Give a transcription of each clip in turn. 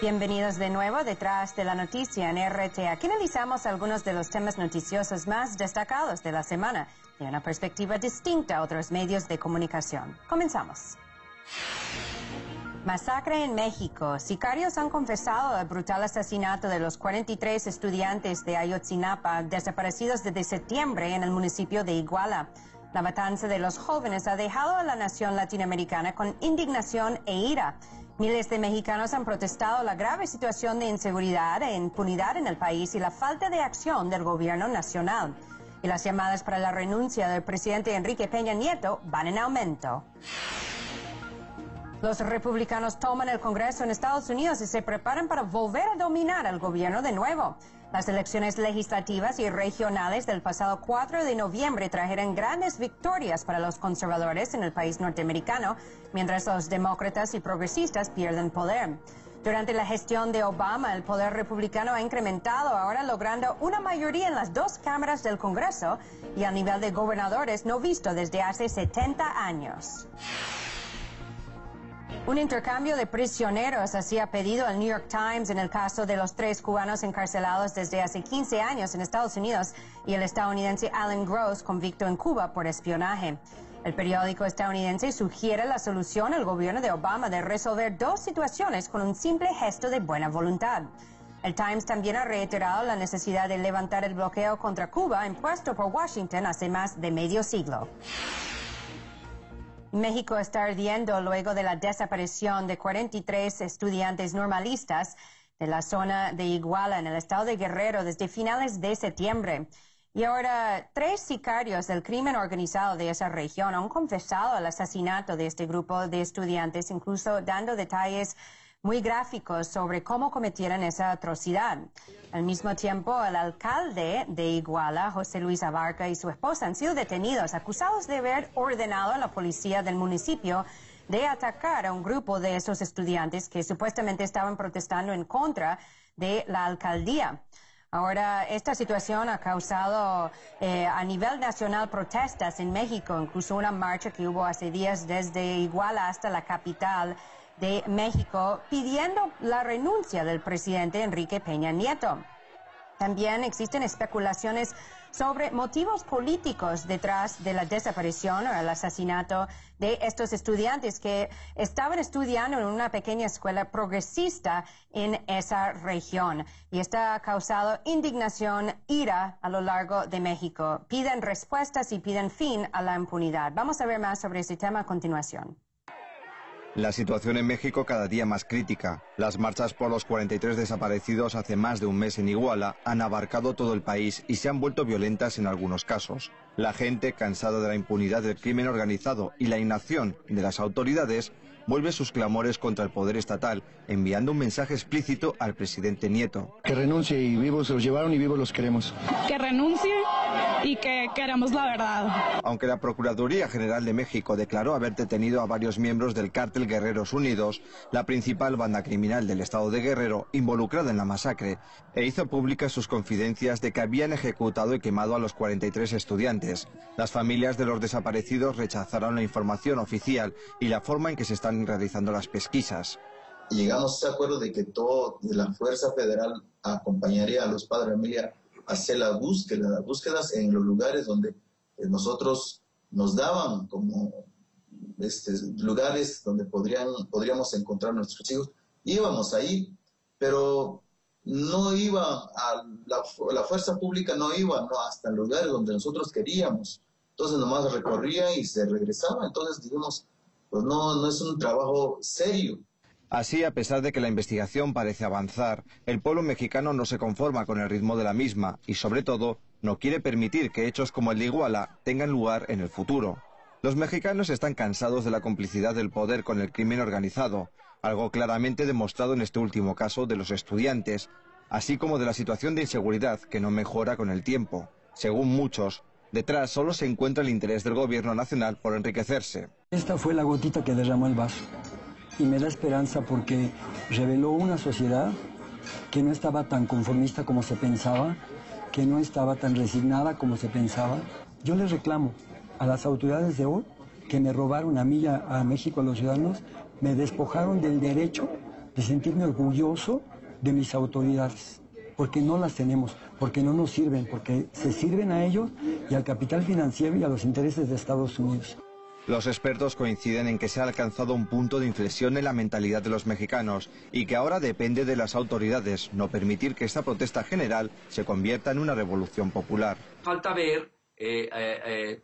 Bienvenidos de nuevo a Detrás de la Noticia en RT. Aquí analizamos algunos de los temas noticiosos más destacados de la semana de una perspectiva distinta a otros medios de comunicación. Comenzamos. Masacre en México. Sicarios han confesado el brutal asesinato de los 43 estudiantes de Ayotzinapa desaparecidos desde septiembre en el municipio de Iguala. La matanza de los jóvenes ha dejado a la nación latinoamericana con indignación e ira. Miles de mexicanos han protestado la grave situación de inseguridad e impunidad en el país y la falta de acción del gobierno nacional. Y las llamadas para la renuncia del presidente Enrique Peña Nieto van en aumento. Los republicanos toman el Congreso en Estados Unidos y se preparan para volver a dominar el gobierno de nuevo. Las elecciones legislativas y regionales del pasado 4 de noviembre trajeron grandes victorias para los conservadores en el país norteamericano, mientras los demócratas y progresistas pierden poder. Durante la gestión de Obama, el poder republicano ha incrementado, ahora logrando una mayoría en las dos cámaras del Congreso y al nivel de gobernadores no visto desde hace 70 años. Un intercambio de prisioneros así ha pedido el New York Times en el caso de los 3 cubanos encarcelados desde hace 15 años en Estados Unidos y el estadounidense Alan Gross, convicto en Cuba por espionaje. El periódico estadounidense sugiere la solución al gobierno de Obama de resolver dos situaciones con un simple gesto de buena voluntad. El Times también ha reiterado la necesidad de levantar el bloqueo contra Cuba impuesto por Washington hace más de medio siglo. México está ardiendo luego de la desaparición de 43 estudiantes normalistas de la zona de Iguala en el estado de Guerrero desde finales de septiembre. Y ahora 3 sicarios del crimen organizado de esa región han confesado el asesinato de este grupo de estudiantes, incluso dando detalles muy gráficos sobre cómo cometieron esa atrocidad. Al mismo tiempo, el alcalde de Iguala, José Luis Abarca, y su esposa han sido detenidos, acusados de haber ordenado a la policía del municipio de atacar a un grupo de esos estudiantes que supuestamente estaban protestando en contra de la alcaldía. Ahora, esta situación ha causado a nivel nacional protestas en México, incluso una marcha que hubo hace días desde Iguala hasta la capital de México, pidiendo la renuncia del presidente Enrique Peña Nieto. También existen especulaciones sobre motivos políticos detrás de la desaparición o el asesinato de estos estudiantes que estaban estudiando en una pequeña escuela progresista en esa región. Y esto ha causado indignación, ira a lo largo de México. Piden respuestas y piden fin a la impunidad. Vamos a ver más sobre ese tema a continuación. La situación en México cada día más crítica. Las marchas por los 43 desaparecidos hace más de un mes en Iguala han abarcado todo el país y se han vuelto violentas en algunos casos. La gente, cansada de la impunidad del crimen organizado y la inacción de las autoridades, vuelve sus clamores contra el poder estatal, enviando un mensaje explícito al presidente Nieto. Que renuncie, y vivos se los llevaron y vivos los queremos. Que renuncie y que queremos la verdad. Aunque la Procuraduría General de México declaró haber detenido a varios miembros del cártel Guerreros Unidos, la principal banda criminal del estado de Guerrero involucrada en la masacre, e hizo públicas sus confidencias de que habían ejecutado y quemado a los 43 estudiantes. Las familias de los desaparecidos rechazaron la información oficial y la forma en que se están realizando las pesquisas. Llegamos a ese acuerdo de que todo de la Fuerza Federal acompañaría a los padres de familia a hacer las búsquedas en los lugares donde nosotros nos daban como lugares donde podríamos encontrar a nuestros hijos. Íbamos ahí, pero no iba la fuerza pública, no iba hasta el lugar donde nosotros queríamos. Entonces nomás recorría y se regresaba. Entonces dijimos, pues no es un trabajo serio. Así, a pesar de que la investigación parece avanzar, el pueblo mexicano no se conforma con el ritmo de la misma y, sobre todo, no quiere permitir que hechos como el de Iguala tengan lugar en el futuro. Los mexicanos están cansados de la complicidad del poder con el crimen organizado, algo claramente demostrado en este último caso de los estudiantes, así como de la situación de inseguridad que no mejora con el tiempo. Según muchos, detrás solo se encuentra el interés del gobierno nacional por enriquecerse. Esta fue la gotita que derramó el vaso. Y me da esperanza porque reveló una sociedad que no estaba tan conformista como se pensaba, que no estaba tan resignada como se pensaba. Yo les reclamo a las autoridades de hoy que me robaron a mí, a México, a los ciudadanos, me despojaron del derecho de sentirme orgulloso de mis autoridades, porque no las tenemos, porque no nos sirven, porque se sirven a ellos y al capital financiero y a los intereses de Estados Unidos. Los expertos coinciden en que se ha alcanzado un punto de inflexión en la mentalidad de los mexicanos y que ahora depende de las autoridades no permitir que esta protesta general se convierta en una revolución popular. Falta ver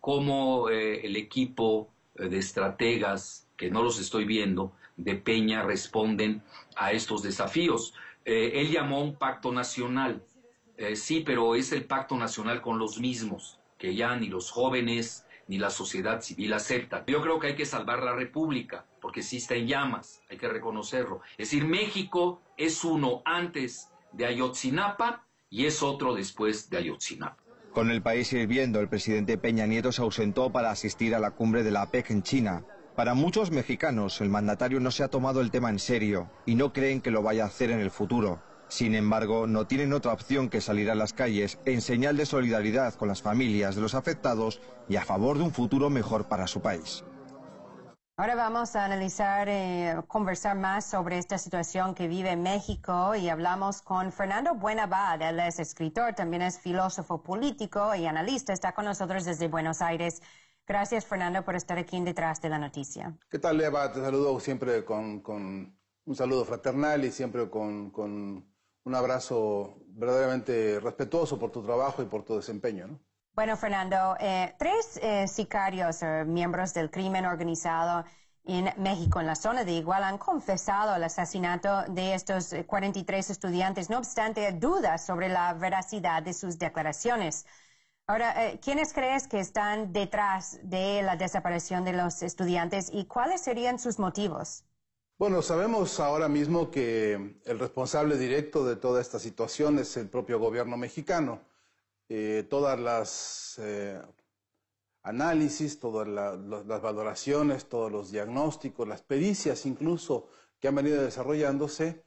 cómo el equipo de estrategas, que no los estoy viendo, de Peña responden a estos desafíos. Él llamó un pacto nacional, sí, pero es el pacto nacional con los mismos, que ya ni los jóvenes ni la sociedad civil aceptan. Yo creo que hay que salvar la República, porque sí está en llamas, hay que reconocerlo. Es decir, México es uno antes de Ayotzinapa y es otro después de Ayotzinapa. Con el país hirviendo, el presidente Peña Nieto se ausentó para asistir a la cumbre de la APEC en China. Para muchos mexicanos, el mandatario no se ha tomado el tema en serio y no creen que lo vaya a hacer en el futuro. Sin embargo, no tienen otra opción que salir a las calles en señal de solidaridad con las familias de los afectados y a favor de un futuro mejor para su país. Ahora vamos a analizar, conversar más sobre esta situación que vive México y hablamos con Fernando Buenabad. Él es escritor, también es filósofo político y analista. Está con nosotros desde Buenos Aires. Gracias, Fernando, por estar aquí en Detrás de la Noticia. ¿Qué tal, Eva? Te saludo siempre con un saludo fraternal y siempre con un abrazo verdaderamente respetuoso por tu trabajo y por tu desempeño, ¿no? Bueno, Fernando, 3 sicarios, miembros del crimen organizado en México, en la zona de Iguala, han confesado el asesinato de estos 43 estudiantes. No obstante, dudas sobre la veracidad de sus declaraciones. Ahora, ¿quiénes crees que están detrás de la desaparición de los estudiantes y cuáles serían sus motivos? Bueno, sabemos ahora mismo que el responsable directo de toda esta situación es el propio gobierno mexicano. Todas las análisis, todas las valoraciones, todos los diagnósticos, las pericias incluso que han venido desarrollándose,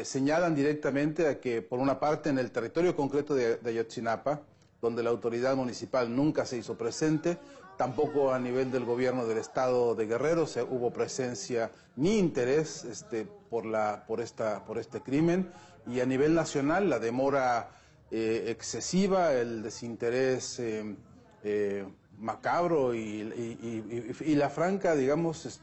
señalan directamente a que, por una parte, en el territorio concreto de Ayotzinapa, donde la autoridad municipal nunca se hizo presente, tampoco a nivel del gobierno del estado de Guerrero hubo presencia ni interés por este crimen, y a nivel nacional la demora excesiva, el desinterés macabro y la franca, digamos,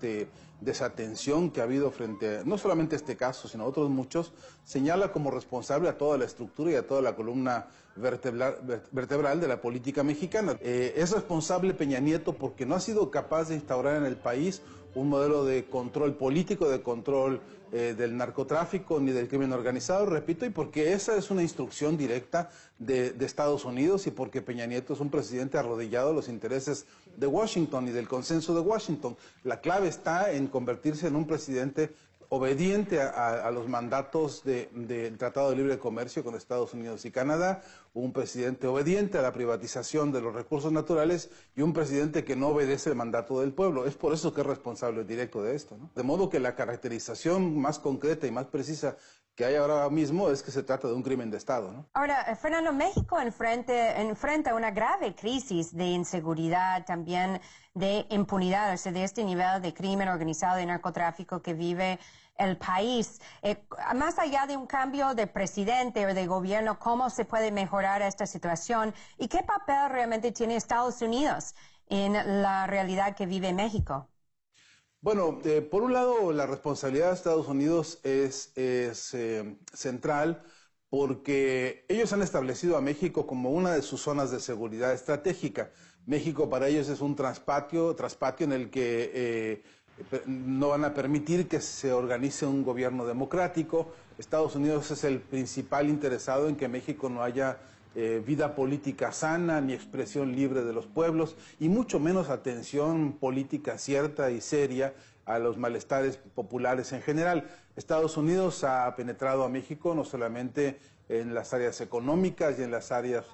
desatención que ha habido frente a, no solamente este caso, sino a otros muchos, señala como responsable a toda la estructura y a toda la columna vertebral de la política mexicana. Es responsable Peña Nieto porque no ha sido capaz de instaurar en el país un modelo de control político, de control del narcotráfico ni del crimen organizado, repito, y porque esa es una instrucción directa de Estados Unidos y porque Peña Nieto es un presidente arrodillado a los intereses de Washington y del consenso de Washington. La clave está en convertirse en un presidente obediente a los mandatos del Tratado de Libre Comercio con Estados Unidos y Canadá, un presidente obediente a la privatización de los recursos naturales y un presidente que no obedece el mandato del pueblo. Es por eso que es responsable directo de esto, ¿no? De modo que la caracterización más concreta y más precisa que hay ahora mismo es que se trata de un crimen de Estado, ¿no? Ahora, Fernando, México enfrenta una grave crisis de inseguridad, también de impunidad, o sea, de este nivel de crimen organizado y narcotráfico que vive el país. Más allá de un cambio de presidente o de gobierno, ¿cómo se puede mejorar esta situación? ¿Y qué papel realmente tiene Estados Unidos en la realidad que vive México? Bueno, por un lado, la responsabilidad de Estados Unidos es central porque ellos han establecido a México como una de sus zonas de seguridad estratégica. México para ellos es un traspatio en el que no van a permitir que se organice un gobierno democrático. Estados Unidos es el principal interesado en que México no haya vida política sana, ni expresión libre de los pueblos, y mucho menos atención política cierta y seria a los malestares populares en general. Estados Unidos ha penetrado a México no solamente en las áreas económicas y en las áreas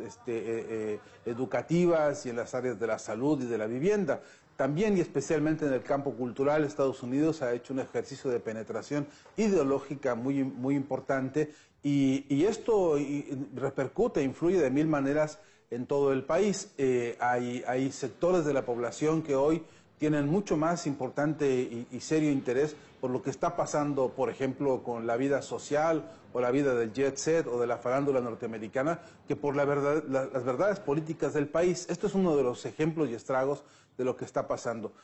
educativas y en las áreas de la salud y de la vivienda. También y especialmente en el campo cultural, Estados Unidos ha hecho un ejercicio de penetración ideológica muy, muy importante y esto repercute, influye de mil maneras en todo el país. Hay sectores de la población que hoy tienen mucho más importante y serio interés por lo que está pasando, por ejemplo, con la vida social o la vida del jet set o de la farándula norteamericana, que por las verdades políticas del país. Esto es uno de los ejemplos y estragos de lo que está pasando.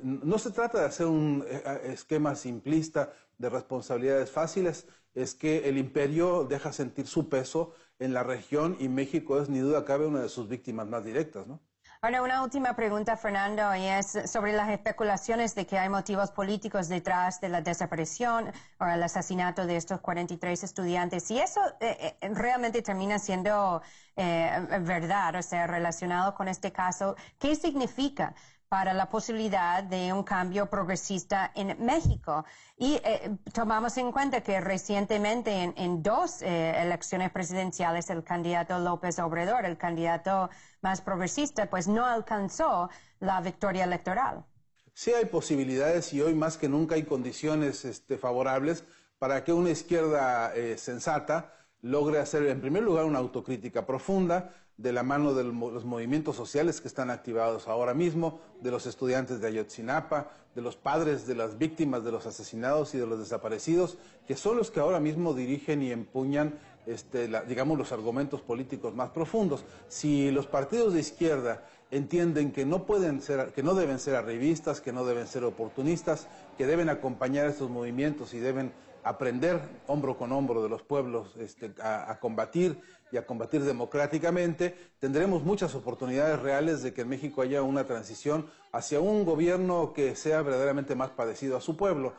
No se trata de hacer un esquema simplista de responsabilidades fáciles, es que el imperio deja sentir su peso en la región y México es, ni duda cabe, una de sus víctimas más directas, ¿no? Ahora, una última pregunta, Fernando, y es sobre las especulaciones de que hay motivos políticos detrás de la desaparición o el asesinato de estos 43 estudiantes. Si eso realmente termina siendo verdad, o sea, relacionado con este caso, ¿qué significa para la posibilidad de un cambio progresista en México? Y tomamos en cuenta que recientemente en dos elecciones presidenciales el candidato López Obrador, el candidato más progresista, pues no alcanzó la victoria electoral. Sí hay posibilidades y hoy más que nunca hay condiciones favorables para que una izquierda sensata logre hacer en primer lugar una autocrítica profunda de la mano de los movimientos sociales que están activados ahora mismo, de los estudiantes de Ayotzinapa, de los padres de las víctimas de los asesinados y de los desaparecidos, que son los que ahora mismo dirigen y empuñan digamos, los argumentos políticos más profundos. Si los partidos de izquierda entienden que no deben ser arribistas, que no deben ser oportunistas, que deben acompañar estos movimientos y deben aprender hombro con hombro de los pueblos a combatir y a combatir democráticamente, tendremos muchas oportunidades reales de que en México haya una transición hacia un gobierno que sea verdaderamente más parecido a su pueblo.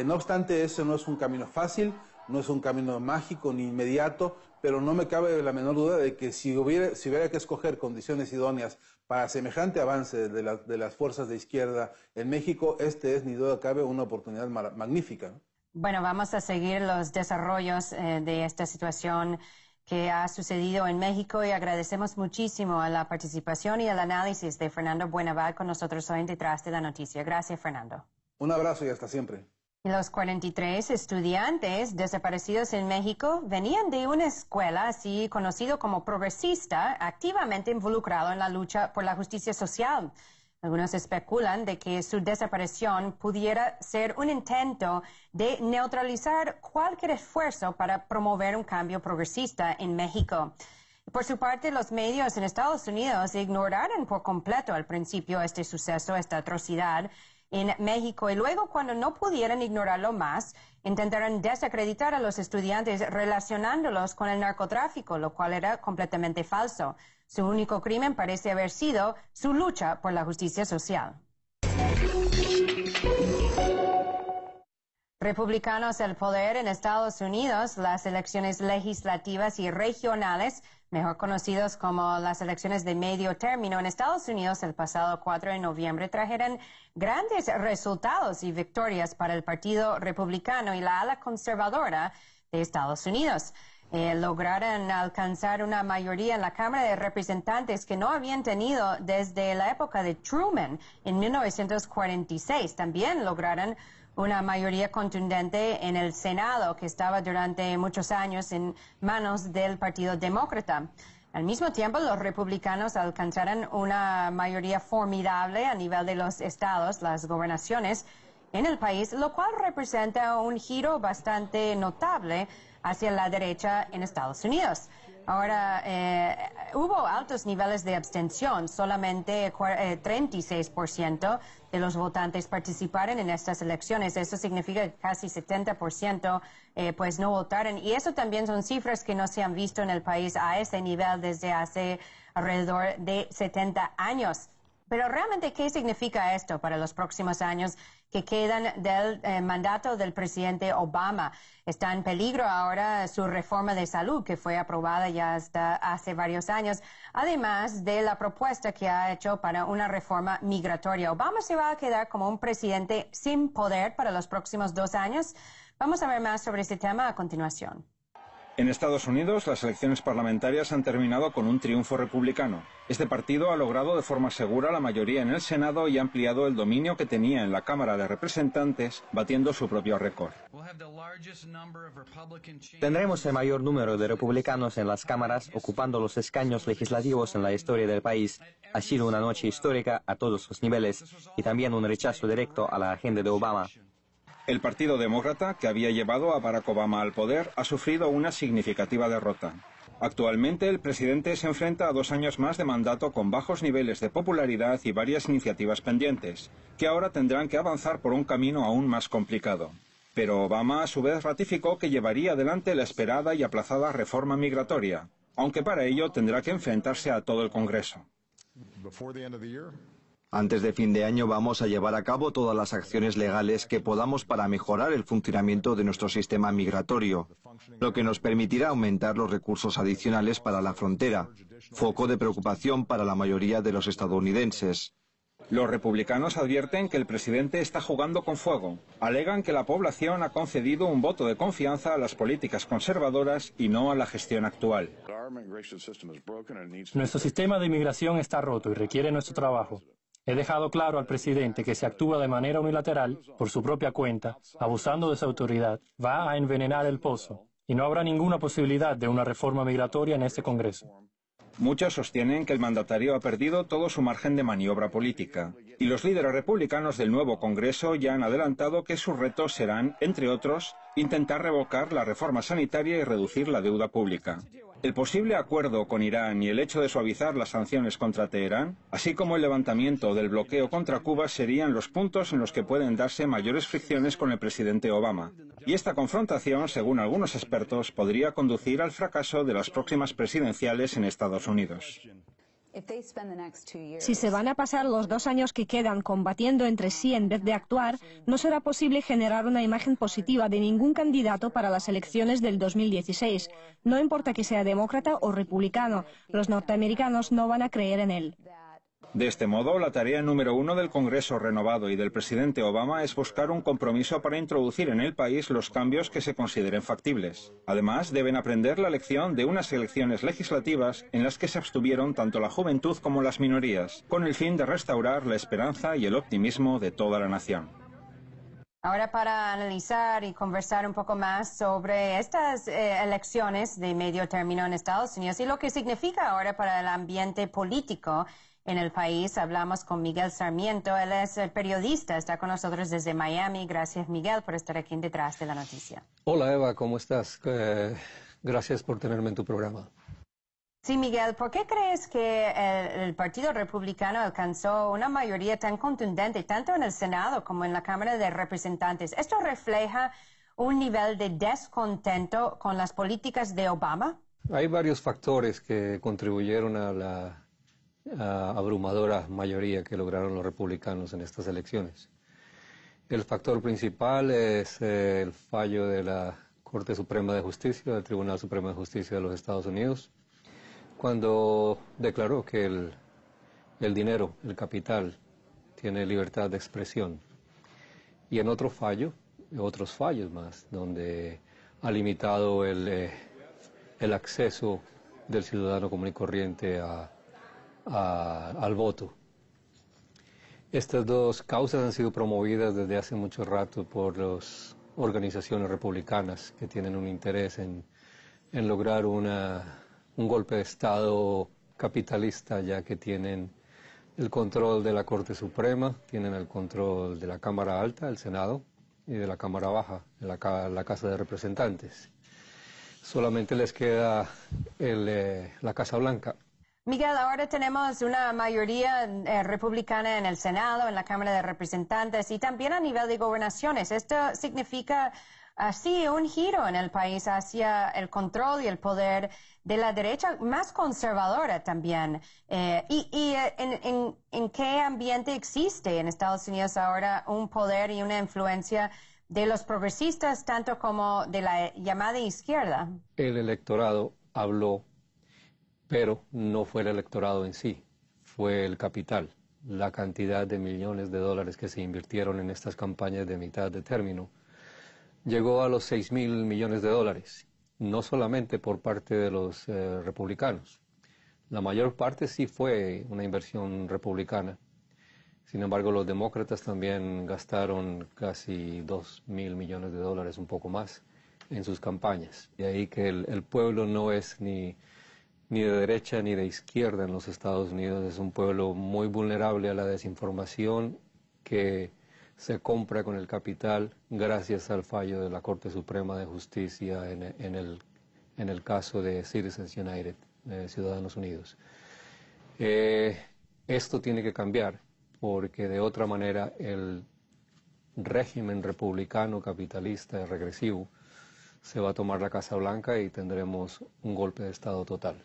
No obstante, eso no es un camino fácil, no es un camino mágico ni inmediato, pero no me cabe la menor duda de que si hubiera que escoger condiciones idóneas para semejante avance de las fuerzas de izquierda en México, es, ni duda cabe, una oportunidad magnífica, ¿no? Bueno, vamos a seguir los desarrollos de esta situación que ha sucedido en México y agradecemos muchísimo a la participación y el análisis de Fernando Buenavad con nosotros hoy en Detrás de la Noticia. Gracias, Fernando. Un abrazo y hasta siempre. Los 43 estudiantes desaparecidos en México venían de una escuela así conocido como progresista, activamente involucrado en la lucha por la justicia social. Algunos especulan de que su desaparición pudiera ser un intento de neutralizar cualquier esfuerzo para promover un cambio progresista en México. Por su parte, los medios en Estados Unidos ignoraron por completo al principio este suceso, esta atrocidad en México, y luego, cuando no pudieran ignorarlo más, intentaron desacreditar a los estudiantes relacionándolos con el narcotráfico, lo cual era completamente falso. Su único crimen parece haber sido su lucha por la justicia social. Republicanos al poder en Estados Unidos, las elecciones legislativas y regionales, mejor conocidos como las elecciones de medio término en Estados Unidos el pasado 4 de noviembre, trajeron grandes resultados y victorias para el Partido Republicano y la ala conservadora de Estados Unidos. Lograron alcanzar una mayoría en la Cámara de Representantes que no habían tenido desde la época de Truman en 1946. También lograron una mayoría contundente en el Senado, que estaba durante muchos años en manos del Partido Demócrata. Al mismo tiempo, los republicanos alcanzaron una mayoría formidable a nivel de los estados, las gobernaciones en el país, lo cual representa un giro bastante notable hacia la derecha en Estados Unidos. Ahora, hubo altos niveles de abstención, solamente 36% de los votantes participaron en estas elecciones. Eso significa que casi 70% pues no votaron, y eso también son cifras que no se han visto en el país a ese nivel desde hace alrededor de 70 años. Pero realmente, ¿qué significa esto para los próximos años que quedan del mandato del presidente Obama? Está en peligro ahora su reforma de salud, que fue aprobada ya hasta hace varios años, además de la propuesta que ha hecho para una reforma migratoria. ¿Obama se va a quedar como un presidente sin poder para los próximos 2 años? Vamos a ver más sobre este tema a continuación. En Estados Unidos, las elecciones parlamentarias han terminado con un triunfo republicano. Este partido ha logrado de forma segura la mayoría en el Senado y ha ampliado el dominio que tenía en la Cámara de Representantes, batiendo su propio récord. Tendremos el mayor número de republicanos en las cámaras ocupando los escaños legislativos en la historia del país. Ha sido una noche histórica a todos los niveles y también un rechazo directo a la agenda de Obama. El Partido Demócrata, que había llevado a Barack Obama al poder, ha sufrido una significativa derrota. Actualmente, el presidente se enfrenta a 2 años más de mandato con bajos niveles de popularidad y varias iniciativas pendientes, que ahora tendrán que avanzar por un camino aún más complicado. Pero Obama, a su vez, ratificó que llevaría adelante la esperada y aplazada reforma migratoria, aunque para ello tendrá que enfrentarse a todo el Congreso. Antes de fin de año vamos a llevar a cabo todas las acciones legales que podamos para mejorar el funcionamiento de nuestro sistema migratorio, lo que nos permitirá aumentar los recursos adicionales para la frontera, foco de preocupación para la mayoría de los estadounidenses. Los republicanos advierten que el presidente está jugando con fuego. Alegan que la población ha concedido un voto de confianza a las políticas conservadoras y no a la gestión actual. Nuestro sistema de inmigración está roto y requiere nuestro trabajo. He dejado claro al presidente que si actúa de manera unilateral, por su propia cuenta, abusando de su autoridad, va a envenenar el pozo, y no habrá ninguna posibilidad de una reforma migratoria en este Congreso. Muchos sostienen que el mandatario ha perdido todo su margen de maniobra política, y los líderes republicanos del nuevo Congreso ya han adelantado que sus retos serán, entre otros, intentar revocar la reforma sanitaria y reducir la deuda pública. El posible acuerdo con Irán y el hecho de suavizar las sanciones contra Teherán, así como el levantamiento del bloqueo contra Cuba, serían los puntos en los que pueden darse mayores fricciones con el presidente Obama. Y esta confrontación, según algunos expertos, podría conducir al fracaso de las próximas presidenciales en Estados Unidos. Si se van a pasar los 2 años que quedan combatiendo entre sí en vez de actuar, no será posible generar una imagen positiva de ningún candidato para las elecciones del 2016. No importa que sea demócrata o republicano, los norteamericanos no van a creer en él. De este modo, la tarea número 1 del Congreso renovado y del presidente Obama es buscar un compromiso para introducir en el país los cambios que se consideren factibles. Además, deben aprender la lección de unas elecciones legislativas en las que se abstuvieron tanto la juventud como las minorías, con el fin de restaurar la esperanza y el optimismo de toda la nación. Ahora para analizar y conversar un poco más sobre estas elecciones de medio término en Estados Unidos y lo que significa ahora para el ambiente político en el país, hablamos con Miguel Sarmiento. Él es periodista, está con nosotros desde Miami. Gracias, Miguel, por estar aquí detrás de la noticia. Hola, Eva, ¿cómo estás? Gracias por tenerme en tu programa. Sí, Miguel, ¿por qué crees que el Partido Republicano alcanzó una mayoría tan contundente, tanto en el Senado como en la Cámara de Representantes? ¿Esto refleja un nivel de descontento con las políticas de Obama? Hay varios factores que contribuyeron a la abrumadora mayoría que lograron los republicanos en estas elecciones. El factor principal es el fallo de la Corte Suprema de Justicia, del Tribunal Supremo de Justicia de los Estados Unidos, cuando declaró que el dinero, el capital, tiene libertad de expresión. Y en otro fallo, otros fallos más, donde ha limitado el acceso del ciudadano común y corriente al voto. Estas dos causas han sido promovidas desde hace mucho rato por las organizaciones republicanas que tienen un interés en lograr un golpe de Estado capitalista, ya que tienen el control de la Corte Suprema, tienen el control de la Cámara Alta, el Senado, y de la Cámara Baja, la Casa de Representantes. Solamente les queda la Casa Blanca. Miguel, ahora tenemos una mayoría republicana en el Senado, en la Cámara de Representantes y también a nivel de gobernaciones. Esto significa así un giro en el país hacia el control y el poder de la derecha más conservadora también. ¿En qué ambiente existe en Estados Unidos ahora un poder y una influencia de los progresistas tanto como de la llamada izquierda? El electorado habló, pero no fue el electorado en sí, fue el capital, la cantidad de millones de dólares que se invirtieron en estas campañas de mitad de término. Llegó a los 6.000 millones de dólares, no solamente por parte de los republicanos. La mayor parte sí fue una inversión republicana, Sin embargo, los demócratas también gastaron casi $2.000 millones, un poco más, en sus campañas. De ahí que el pueblo no es ni de derecha ni de izquierda en los Estados Unidos, es un pueblo muy vulnerable a la desinformación que se compra con el capital gracias al fallo de la Corte Suprema de Justicia en el caso de Citizens United, Ciudadanos Unidos. Esto tiene que cambiar, porque de otra manera el régimen republicano, capitalista, regresivo, se va a tomar la Casa Blanca y tendremos un golpe de Estado total.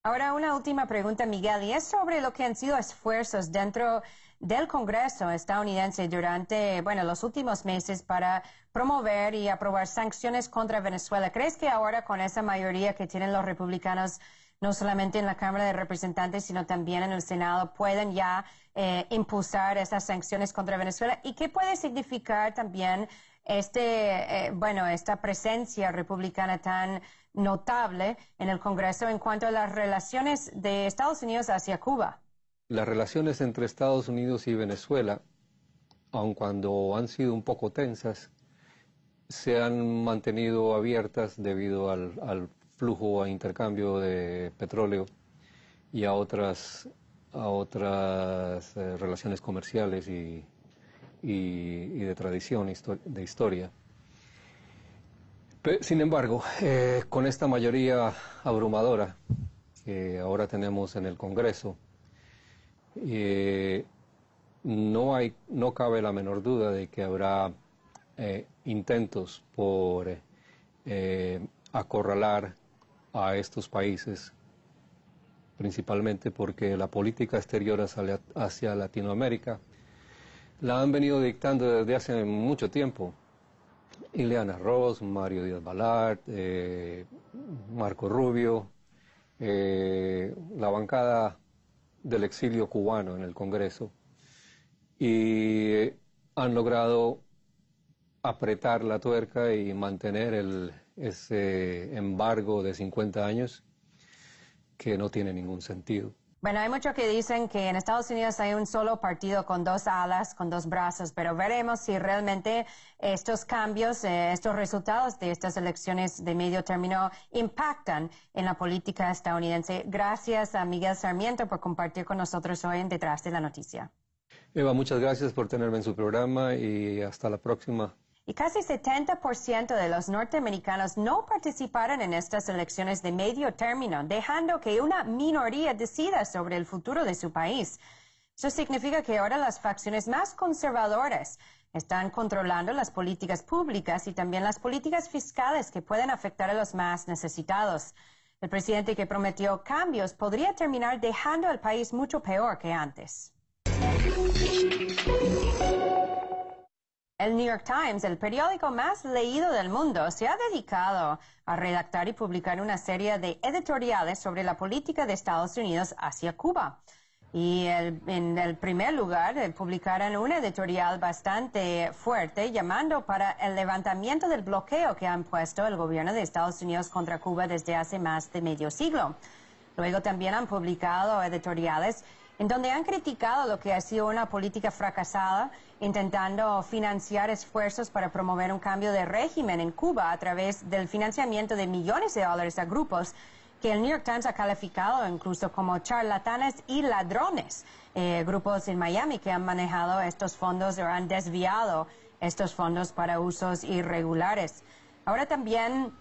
Ahora una última pregunta, Miguel, y es sobre lo que han sido esfuerzos dentro del Congreso estadounidense durante, los últimos meses para promover y aprobar sanciones contra Venezuela. ¿Crees que ahora con esa mayoría que tienen los republicanos, no solamente en la Cámara de Representantes, sino también en el Senado, pueden ya impulsar esas sanciones contra Venezuela? ¿Y qué puede significar también esta presencia republicana tan notable en el Congreso en cuanto a las relaciones de Estados Unidos hacia Cuba? Las relaciones entre Estados Unidos y Venezuela, aun cuando han sido un poco tensas, se han mantenido abiertas debido al flujo a intercambio de petróleo y a otras relaciones comerciales y de tradición, de historia. Sin embargo, con esta mayoría abrumadora que ahora tenemos en el Congreso, no cabe la menor duda de que habrá intentos por acorralar a estos países, principalmente porque la política exterior hacia Latinoamérica la han venido dictando desde hace mucho tiempo Ileana Ross, Mario Díaz-Balart, Marco Rubio, la bancada del exilio cubano en el Congreso, y han logrado apretar la tuerca y mantener ese embargo de 50 años que no tiene ningún sentido. Bueno, hay muchos que dicen que en Estados Unidos hay un solo partido con dos alas, con dos brazos, pero veremos si realmente estos cambios, estos resultados de estas elecciones de medio término impactan en la política estadounidense. Gracias a Miguel Sarmiento por compartir con nosotros hoy en Detrás de la Noticia. Eva, muchas gracias por tenerme en su programa y hasta la próxima. Y casi 70% de los norteamericanos no participaron en estas elecciones de medio término, dejando que una minoría decida sobre el futuro de su país. Eso significa que ahora las facciones más conservadoras están controlando las políticas públicas y también las políticas fiscales que pueden afectar a los más necesitados. El presidente, que prometió cambios, podría terminar dejando al país mucho peor que antes. El New York Times, el periódico más leído del mundo, se ha dedicado a redactar y publicar una serie de editoriales sobre la política de Estados Unidos hacia Cuba. Y en el primer lugar, publicaron una editorial bastante fuerte llamando para el levantamiento del bloqueo que han puesto el gobierno de Estados Unidos contra Cuba desde hace más de medio siglo. Luego también han publicado editoriales en donde han criticado lo que ha sido una política fracasada, intentando financiar esfuerzos para promover un cambio de régimen en Cuba a través del financiamiento de millones de dólares a grupos que el New York Times ha calificado incluso como charlatanes y ladrones. Grupos en Miami que han manejado estos fondos o han desviado estos fondos para usos irregulares. Ahora también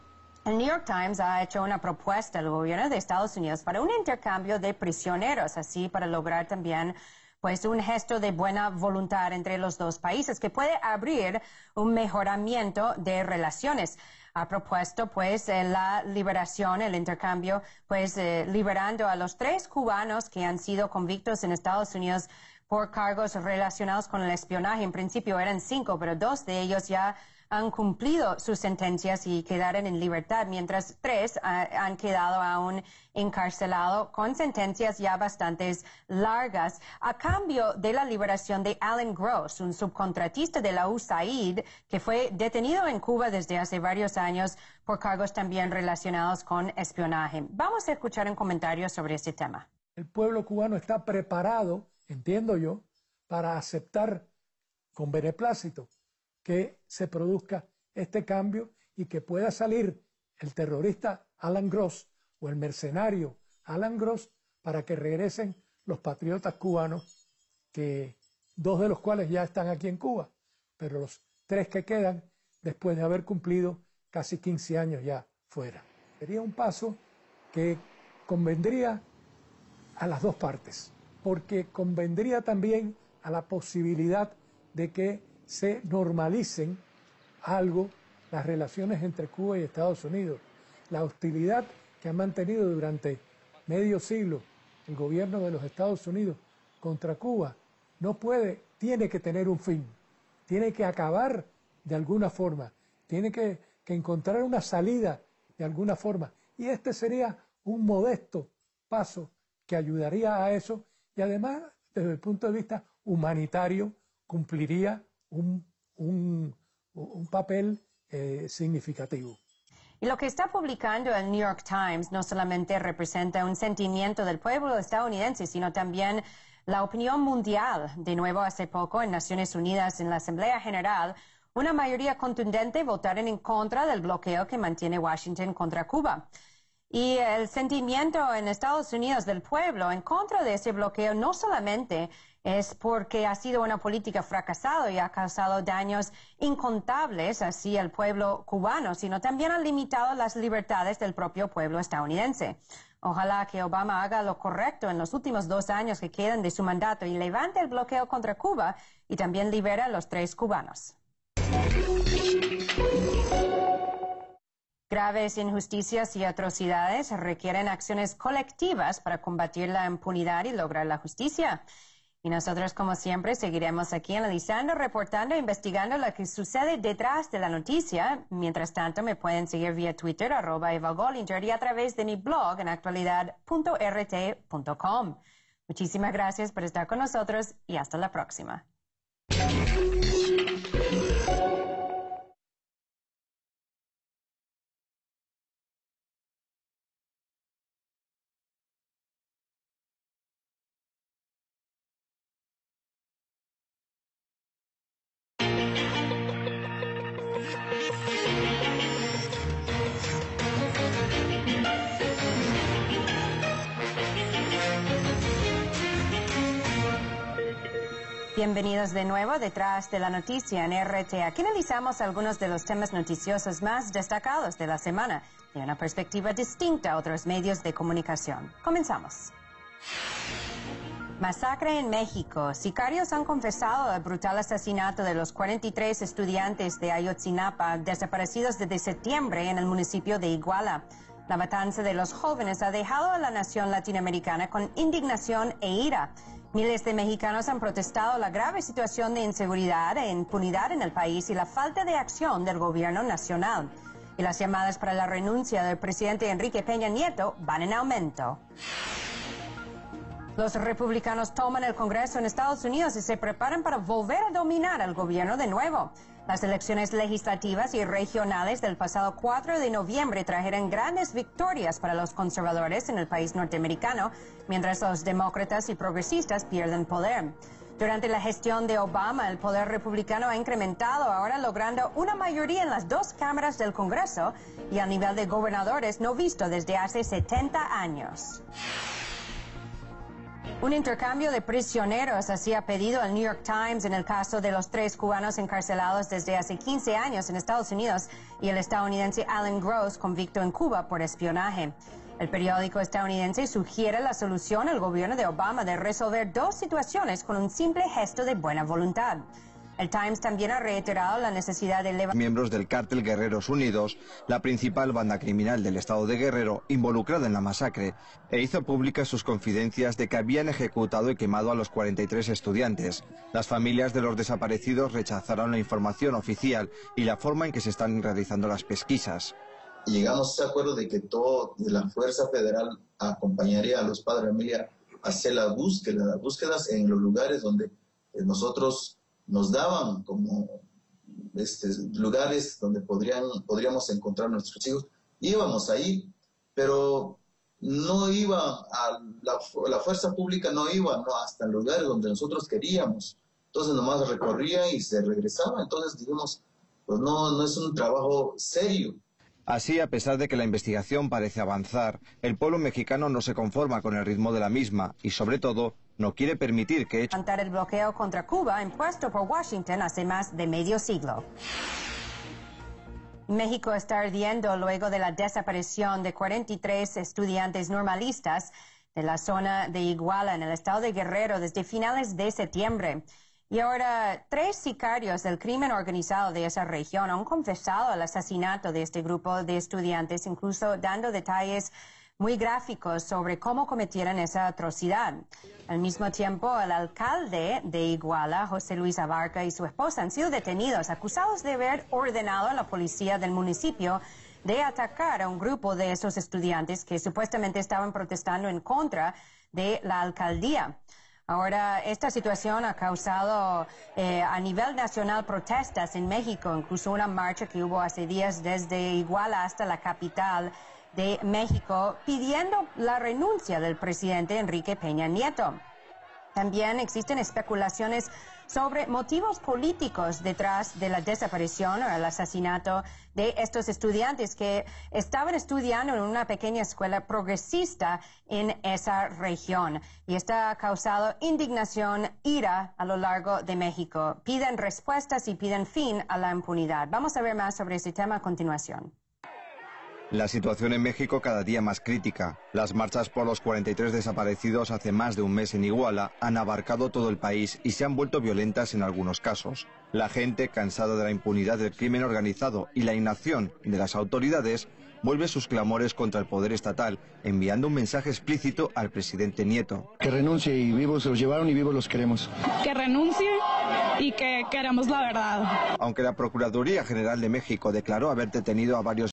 el New York Times ha hecho una propuesta al gobierno de Estados Unidos para un intercambio de prisioneros, así para lograr también un gesto de buena voluntad entre los dos países que puede abrir un mejoramiento de relaciones. Ha propuesto la liberación, el intercambio, liberando a los 3 cubanos que han sido convictos en Estados Unidos por cargos relacionados con el espionaje. En principio eran 5, pero 2 de ellos ya han cumplido sus sentencias y quedaron en libertad, mientras 3 han quedado aún encarcelados con sentencias ya bastante largas, a cambio de la liberación de Alan Gross, un subcontratista de la USAID que fue detenido en Cuba desde hace varios años por cargos también relacionados con espionaje. Vamos a escuchar un comentario sobre este tema. El pueblo cubano está preparado, entiendo yo, para aceptar con beneplácito que se produzca este cambio y que pueda salir el terrorista Alan Gross o el mercenario Alan Gross para que regresen los patriotas cubanos, que 2 de los cuales ya están aquí en Cuba, pero los 3 que quedan después de haber cumplido casi 15 años ya fuera. Sería un paso que convendría a las 2 partes, porque convendría también a la posibilidad de que se normalicen algo las relaciones entre Cuba y Estados Unidos. La hostilidad que ha mantenido durante medio siglo el gobierno de los Estados Unidos contra Cuba tiene que tener un fin, tiene que acabar de alguna forma, tiene que encontrar una salida de alguna forma. Y este sería un modesto paso que ayudaría a eso y además, desde el punto de vista humanitario, cumpliría un papel significativo. Y lo que está publicando el New York Times no solamente representa un sentimiento del pueblo estadounidense, sino también la opinión mundial. De nuevo, hace poco, en Naciones Unidas, en la Asamblea General, una mayoría contundente votaron en contra del bloqueo que mantiene Washington contra Cuba. Y el sentimiento en Estados Unidos del pueblo en contra de ese bloqueo no solamente es porque ha sido una política fracasada y ha causado daños incontables hacia el pueblo cubano, sino también ha limitado las libertades del propio pueblo estadounidense. Ojalá que Obama haga lo correcto en los últimos 2 años que quedan de su mandato y levante el bloqueo contra Cuba y también libere a los 3 cubanos. Graves injusticias y atrocidades requieren acciones colectivas para combatir la impunidad y lograr la justicia. Y nosotros, como siempre, seguiremos aquí analizando, reportando, investigando lo que sucede detrás de la noticia. Mientras tanto, me pueden seguir vía Twitter, @EvaGollinger, y a través de mi blog en actualidad.rt.com. Muchísimas gracias por estar con nosotros y hasta la próxima. Bienvenidos de nuevo detrás de la noticia en RT. Aquí analizamos algunos de los temas noticiosos más destacados de la semana, de una perspectiva distinta a otros medios de comunicación. Comenzamos. Masacre en México. Sicarios han confesado el brutal asesinato de los 43 estudiantes de Ayotzinapa desaparecidos desde septiembre en el municipio de Iguala. La matanza de los jóvenes ha dejado a la nación latinoamericana con indignación e ira. Miles de mexicanos han protestado la grave situación de inseguridad e impunidad en el país y la falta de acción del gobierno nacional. Y las llamadas para la renuncia del presidente Enrique Peña Nieto van en aumento. Los republicanos toman el Congreso en Estados Unidos y se preparan para volver a dominar el gobierno de nuevo. Las elecciones legislativas y regionales del pasado 4 de noviembre trajeron grandes victorias para los conservadores en el país norteamericano, mientras los demócratas y progresistas pierden poder. Durante la gestión de Obama, el poder republicano ha incrementado, ahora logrando una mayoría en las 2 cámaras del Congreso y a nivel de gobernadores no visto desde hace 70 años. Un intercambio de prisioneros así ha pedido el New York Times en el caso de los 3 cubanos encarcelados desde hace 15 años en Estados Unidos y el estadounidense Alan Gross convicto en Cuba por espionaje. El periódico estadounidense sugiere la solución al gobierno de Obama de resolver 2 situaciones con un simple gesto de buena voluntad. El Times también ha reiterado la necesidad de miembros del cártel Guerreros Unidos, la principal banda criminal del estado de Guerrero, involucrada en la masacre, e hizo públicas sus confidencias de que habían ejecutado y quemado a los 43 estudiantes. Las familias de los desaparecidos rechazaron la información oficial y la forma en que se están realizando las pesquisas. Llegamos a ese acuerdo de que toda la Fuerza Federal acompañaría a los padres de familia a hacer las búsquedas en los lugares donde nosotros nos daban como lugares donde podríamos encontrar a nuestros hijos. Íbamos ahí, pero no iba la fuerza pública no iba hasta el lugar donde nosotros queríamos. Entonces nomás recorría y se regresaba. Entonces dijimos, pues no es un trabajo serio. Así, a pesar de que la investigación parece avanzar, el pueblo mexicano no se conforma con el ritmo de la misma y, sobre todo, no quiere permitir que levantar el bloqueo contra Cuba impuesto por Washington hace más de medio siglo. México está ardiendo luego de la desaparición de 43 estudiantes normalistas de la zona de Iguala en el estado de Guerrero desde finales de septiembre. Y ahora 3 sicarios del crimen organizado de esa región han confesado el asesinato de este grupo de estudiantes, incluso dando detalles muy gráficos sobre cómo cometieron esa atrocidad. Al mismo tiempo, el alcalde de Iguala, José Luis Abarca, y su esposa han sido detenidos, acusados de haber ordenado a la policía del municipio de atacar a un grupo de esos estudiantes que supuestamente estaban protestando en contra de la alcaldía. Ahora, esta situación ha causado a nivel nacional protestas en México, incluso una marcha que hubo hace días desde Iguala hasta la capital de México, pidiendo la renuncia del presidente Enrique Peña Nieto. También existen especulaciones sobre motivos políticos detrás de la desaparición o el asesinato de estos estudiantes que estaban estudiando en una pequeña escuela progresista en esa región. Y esto ha causado indignación, ira a lo largo de México. Piden respuestas y piden fin a la impunidad. Vamos a ver más sobre ese tema a continuación. La situación en México cada día más crítica. Las marchas por los 43 desaparecidos hace más de un mes en Iguala han abarcado todo el país y se han vuelto violentas en algunos casos. La gente, cansada de la impunidad del crimen organizado y la inacción de las autoridades, vuelve sus clamores contra el poder estatal, enviando un mensaje explícito al presidente Nieto. Que renuncie y vivos se los llevaron y vivos los queremos. Que renuncie y que queremos la verdad. Aunque la Procuraduría General de México declaró haber detenido a varios